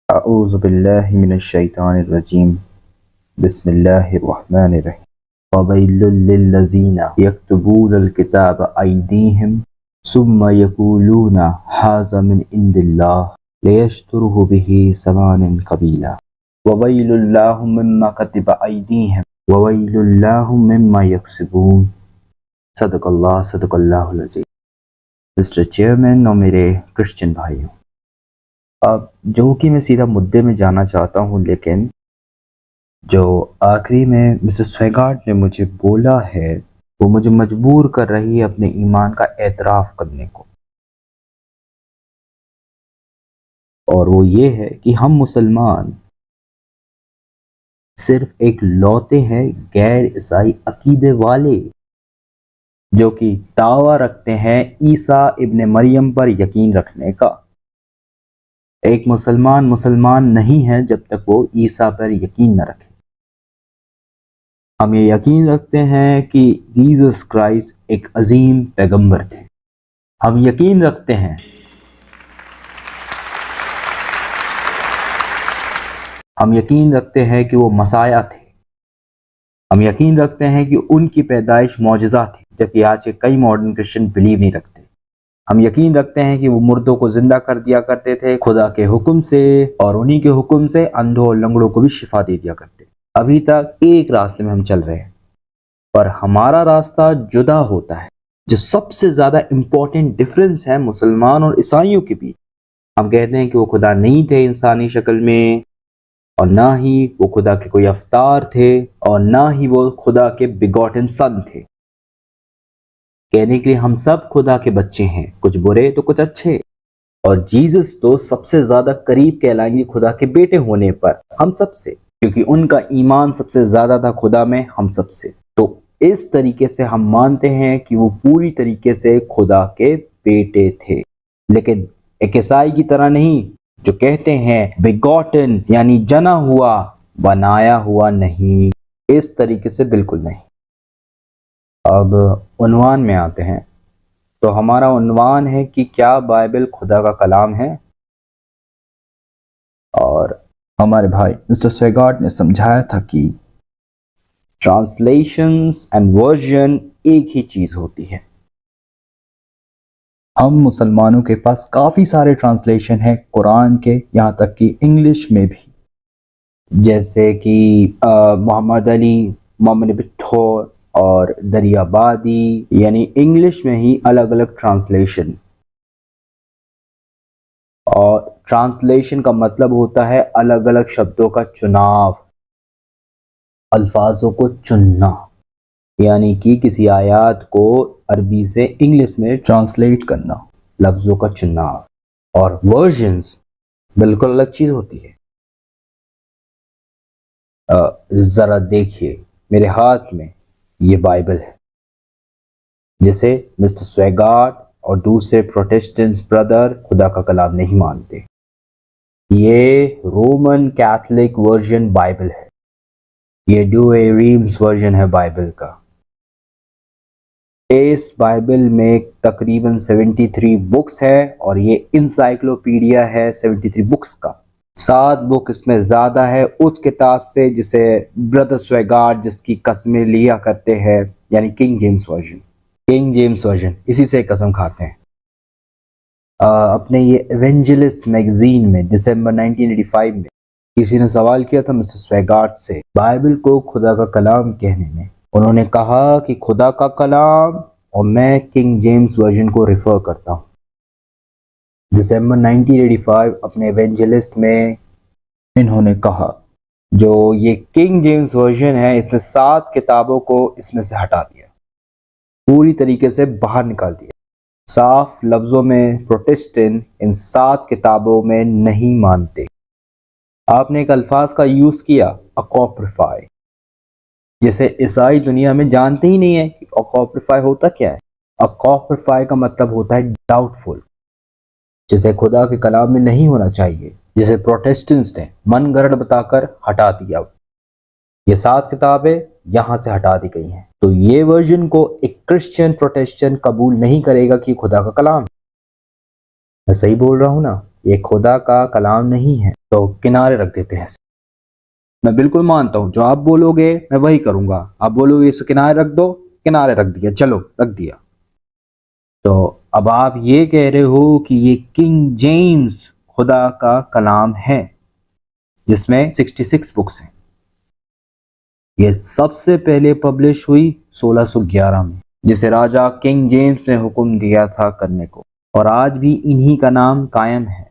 अऊज़ु बिल्लाहि मिनश शैतानिर रजीम। बिस्मिल्लाहिर रहमानिर रहीम। ववैलुल लिल्लज़ीना यक्तुबूनल किताब अयदीहिम सुम्मा यक़ूलूना हाज़ा मिन इंदिल्लाह लियश्तरू बिही समानन कबीला ववैलुल लहुम मिम्मा कतिबा अयदीहिम ववैलुल लहुम मिम्मा यक्सिबून। सदक़ल्लाहुल अज़ीम। मिस्टर चेयरमैन और मेरे क्रिश्चियन भाइयों, अब जो कि मैं सीधा मुद्दे में जाना चाहता हूँ, लेकिन जो आखिरी में मिस्टर स्वेगार्ड ने मुझे बोला है वो मुझे मजबूर कर रही है अपने ईमान का एतराफ़ करने को। और वो ये है कि हम मुसलमान सिर्फ एक लौते हैं गैर ईसाई अकीदे वाले जो कि दावा रखते हैं ईसा इब्ने मरियम पर यकीन रखने का। एक मुसलमान मुसलमान नहीं है जब तक वो ईसा पर यकीन न रखे। हम ये यकीन रखते हैं कि जीसस क्राइस्ट एक अजीम पैगंबर थे। हम यकीन रखते हैं कि वो मसाया थे। हम यकीन रखते हैं कि उनकी पैदाइश मौजज़ा थी, जबकि आज के कई मॉडर्न क्रिश्चियन बिलीव नहीं रखते। हम यकीन रखते हैं कि वो मुर्दों को जिंदा कर दिया करते थे खुदा के हुक्म से, और उन्हीं के हुक्म से अंधों और लंगड़ों को भी शिफा दे दिया करते। अभी तक एक रास्ते में हम चल रहे हैं, पर हमारा रास्ता जुदा होता है। जो सबसे ज्यादा इंपॉर्टेंट डिफरेंस है मुसलमान और ईसाइयों के बीच, हम कहते हैं कि वो खुदा नहीं थे इंसानी शक्ल में, और ना ही वो खुदा के कोई अवतार थे, और ना ही वो खुदा के बिगॉटन सन थे। कहने के लिए हम सब खुदा के बच्चे हैं, कुछ बुरे तो कुछ अच्छे। और जीसस तो सबसे ज्यादा करीब कहलाएंगे खुदा के बेटे होने पर हम सबसे, क्योंकि उनका ईमान सबसे ज्यादा था खुदा में हम सबसे। तो इस तरीके से हम मानते हैं कि वो पूरी तरीके से खुदा के बेटे थे। लेकिन एक ईसाई की तरह नहीं जो कहते हैं बिगॉटन यानी जना हुआ, बनाया हुआ नहीं। इस तरीके से बिल्कुल नहीं। अब उन्वान में आते हैं। तो हमारा उन्वान है कि क्या बाइबल खुदा का कलाम है? और हमारे भाई मिस्टर स्वेगार्ड ने समझाया था कि ट्रांसलेशंस एंड वर्जन एक ही चीज होती है। हम मुसलमानों के पास काफी सारे ट्रांसलेशन हैं कुरान के, यहाँ तक कि इंग्लिश में भी, जैसे कि मोहम्मद अली, मोहम्मद बिट्ठोर और दरियाबादी, यानी इंग्लिश में ही अलग अलग ट्रांसलेशन। और ट्रांसलेशन का मतलब होता है अलग अलग शब्दों का चुनाव, अल्फाजों को चुनना, यानी कि किसी आयत को अरबी से इंग्लिश में ट्रांसलेट करना, लफ्जों का चुनाव। और वर्जन्स बिल्कुल अलग चीज होती है। जरा देखिए, मेरे हाथ में ये बाइबल है, जिसे मिस्टर स्वेगार्ड और दूसरे प्रोटेस्टेंट्स ब्रदर खुदा का कलाम नहीं मानते। ये रोमन कैथोलिक वर्जन बाइबल है, ये डुएरीम्स वर्जन है बाइबल का। इस बाइबल में तकरीबन 73 बुक्स है और ये इंसाइक्लोपीडिया है 73 बुक्स का। 7 बुक इसमें ज़्यादा है उस किताब से जिसे ब्रदर स्वेगार्ड जिसकी कस्में लिया करते हैं, यानी king James version. King James version इसी से कसम खाते हैं। अपने ये एवेंजलिस्ट मैगजीन में दिसंबर 1985 में किसी ने सवाल किया था मिस्टर स्वेगार्ड से बाइबल को खुदा का कलाम कहने में। उन्होंने कहा कि खुदा का कलाम, और मैं किंग जेम्स वर्जन को रेफर करता हूँ। दिसंबर 1985 अपने एवेंजलिस्ट में इन्होंने कहा जो ये किंग जेम्स वर्जन है इसने 7 किताबों को इसमें से हटा दिया, पूरी तरीके से बाहर निकाल दिया। साफ लफ्जों में प्रोटेस्टेंट इन 7 किताबों में नहीं मानते। आपने एक अल्फाज का यूज किया अपोक्रिफाई, जिसे ईसाई दुनिया में जानते ही नहीं है कि अपोक्रिफाई होता क्या है। अपोक्रिफाई का मतलब होता है डाउटफुल, जिसे खुदा के कलाम में नहीं होना चाहिए, जिसे प्रोटेस्टेंट्स ने मनगढ़ंत बताकर हटा दिया। ये 7 किताबें यहां से हटा दी गई हैं। तो ये वर्जन को एक क्रिश्चियन प्रोटेस्टेंट कबूल नहीं करेगा कि खुदा का कलाम। मैं सही बोल रहा हूं ना, ये खुदा का कलाम नहीं है, तो किनारे रख देते हैं। मैं बिल्कुल मानता हूं जो आप बोलोगे मैं वही करूंगा। आप बोलोगे इसे किनारे रख दो, किनारे रख दिया, चलो रख दिया। तो अब आप ये कह रहे हो कि ये किंग जेम्स खुदा का कलाम है जिसमें 66 बुक्स हैं। ये सबसे पहले पब्लिश हुई 1611 में, जिसे राजा किंग जेम्स ने हुक्म दिया था करने को, और आज भी इन्हीं का नाम कायम है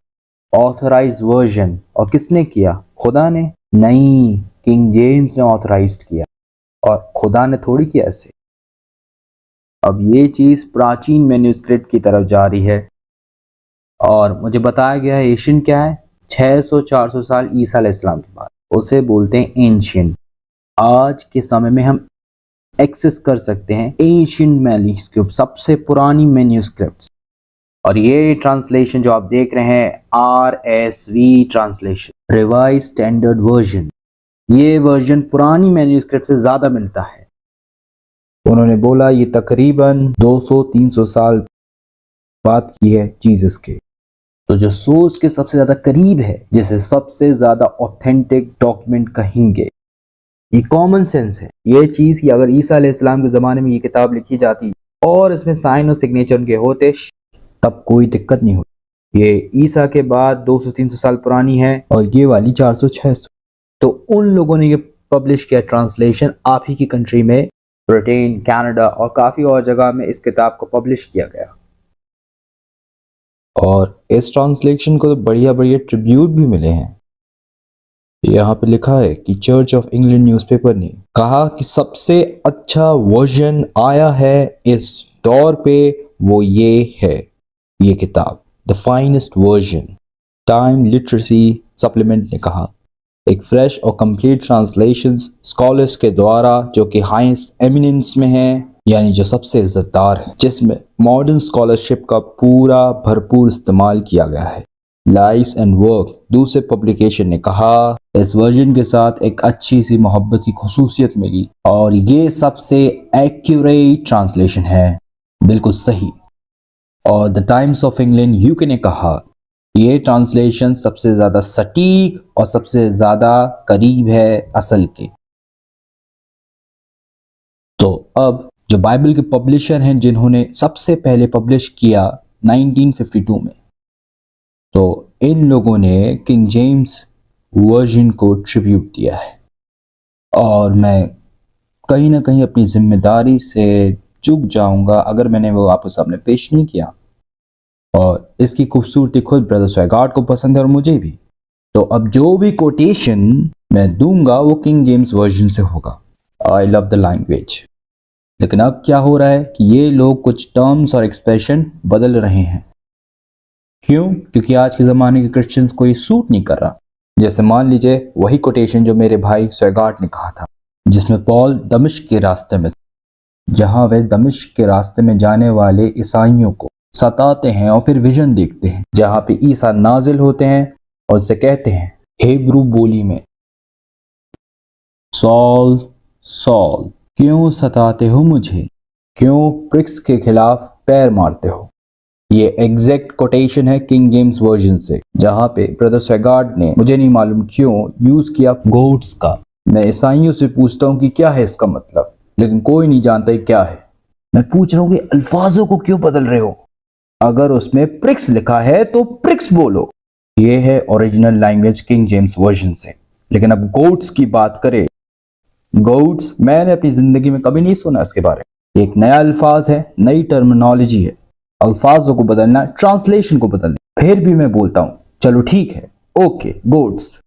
ऑथराइज वर्जन। और किसने किया? खुदा ने नहीं, किंग जेम्स ने ऑथराइज किया, और खुदा ने थोड़ी किया ऐसे। अब ये चीज़ प्राचीन मैन्यूस्क्रिप्ट की तरफ जा रही है, और मुझे बताया गया है एशियन क्या है, 600-400 साल ईसा अलैहिस्सलाम के बाद, उसे बोलते हैं एंशियंट। आज के समय में हम एक्सेस कर सकते हैं एशियन मैन्यूस्क्रिप्ट, सबसे पुरानी मैन्यूस्क्रिप्ट्स। और ये ट्रांसलेशन जो आप देख रहे हैं RSV translation, revise standard version, ये वर्जन पुरानी मैन्यूस्क्रिप्ट से ज़्यादा मिलता है। उन्होंने बोला ये तकरीबन 200-300 साल बात की है जीसस के। तो जो सोच के सबसे ज़्यादा करीब है, जिसे सबसे ज़्यादा ऑथेंटिक डॉक्यूमेंट कहेंगे, ये कॉमन सेंस है। ये चीज़ कि अगर ईसा अलैहिस्सलाम के ज़माने में ये किताब लिखी जाती और इसमें साइन और सिग्नेचर उनके होते, तब कोई दिक्कत नहीं होती। ये ईसा के बाद 200-300 साल पुरानी है, और ये वाली 400-600। तो उन लोगों ने ये पब्लिश किया ट्रांसलेशन, आप ही की कंट्री में, ब्रिटेन, कनाडा और काफ़ी और जगह में इस किताब को पब्लिश किया गया। और इस ट्रांसलेशन को तो बढ़िया बढ़िया ट्रिब्यूट भी मिले हैं। यहाँ पे लिखा है कि चर्च ऑफ इंग्लैंड न्यूज़पेपर ने कहा कि सबसे अच्छा वर्जन आया है इस दौर पे, वो ये है, ये किताब the finest version. Time literacy supplement ने कहा एक फ्रेश और कंप्लीट ट्रांसलेशन स्कॉलर्स के द्वारा जो कि हाईएस्ट एमिनेंस में है, यानी जो सबसे इज्जतदार है, जिसमें मॉडर्न स्कॉलरशिप का पूरा भरपूर इस्तेमाल किया गया है। लाइव्स एंड वर्क दूसरे पब्लिकेशन ने कहा इस वर्जन के साथ एक अच्छी सी मोहब्बत की खुसूसियत मिली, और ये सबसे एक्यूरेट ट्रांसलेशन है, बिल्कुल सही। और the times of England UK ने कहा ये ट्रांसलेशन सबसे ज़्यादा सटीक और सबसे ज़्यादा करीब है असल के। तो अब जो बाइबल के पब्लिशर हैं जिन्होंने सबसे पहले पब्लिश किया 1952 में, तो इन लोगों ने किंग जेम्स वर्जन को ट्रिब्यूट दिया है, और मैं कहीं ना कहीं अपनी जिम्मेदारी से चूक जाऊंगा अगर मैंने वो आपके सामने पेश नहीं किया। और इसकी खूबसूरती खुद ब्रदर स्वेगार्ड को पसंद है और मुझे भी। तो अब जो भी कोटेशन मैं दूंगा वो किंग जेम्स वर्जन से होगा। I love the language. लेकिन अब क्या हो रहा है कि ये लोग कुछ टर्म्स और एक्सप्रेशन बदल रहे हैं। क्यों? क्योंकि आज के ज़माने के क्रिश्चियंस को ये सूट नहीं कर रहा। जैसे मान लीजिए वही कोटेशन जो मेरे भाई स्वेगार्ड ने कहा था, जिसमें पॉल दमिश्क के रास्ते में जहां वे दमिश्क के रास्ते में जाने वाले ईसाइयों को सताते हैं और फिर विजन देखते हैं जहां पे ईसा नाजिल होते हैं और उसे कहते हैं हिब्रू बोली में, सॉल सॉल क्यों सताते हो मुझे, क्यों प्रिक्स के खिलाफ पैर मारते हो। ये एग्जैक्ट कोटेशन है किंग जेम्स वर्जन से, जहां पे ब्रदर स्वेगार्ड ने मुझे नहीं मालूम क्यों यूज किया गोट्स का। मैं ईसाइयों से पूछता हूँ कि क्या है इसका मतलब, लेकिन कोई नहीं जानता क्या है। मैं पूछ रहा हूँ कि अल्फाजों को क्यों बदल रहे हो, अगर उसमें प्रिक्स लिखा है तो प्रिक्स बोलो। ये है original language king James version से। लेकिन अब गोट्स की बात करें, गोट्स मैंने अपनी जिंदगी में कभी नहीं सुना इसके बारे में। एक नया अल्फाज है, नई टर्मिनोलॉजी है। अल्फाजों को बदलना, ट्रांसलेशन को बदलना, फिर भी मैं बोलता हूं चलो ठीक है, ओके गोट्स।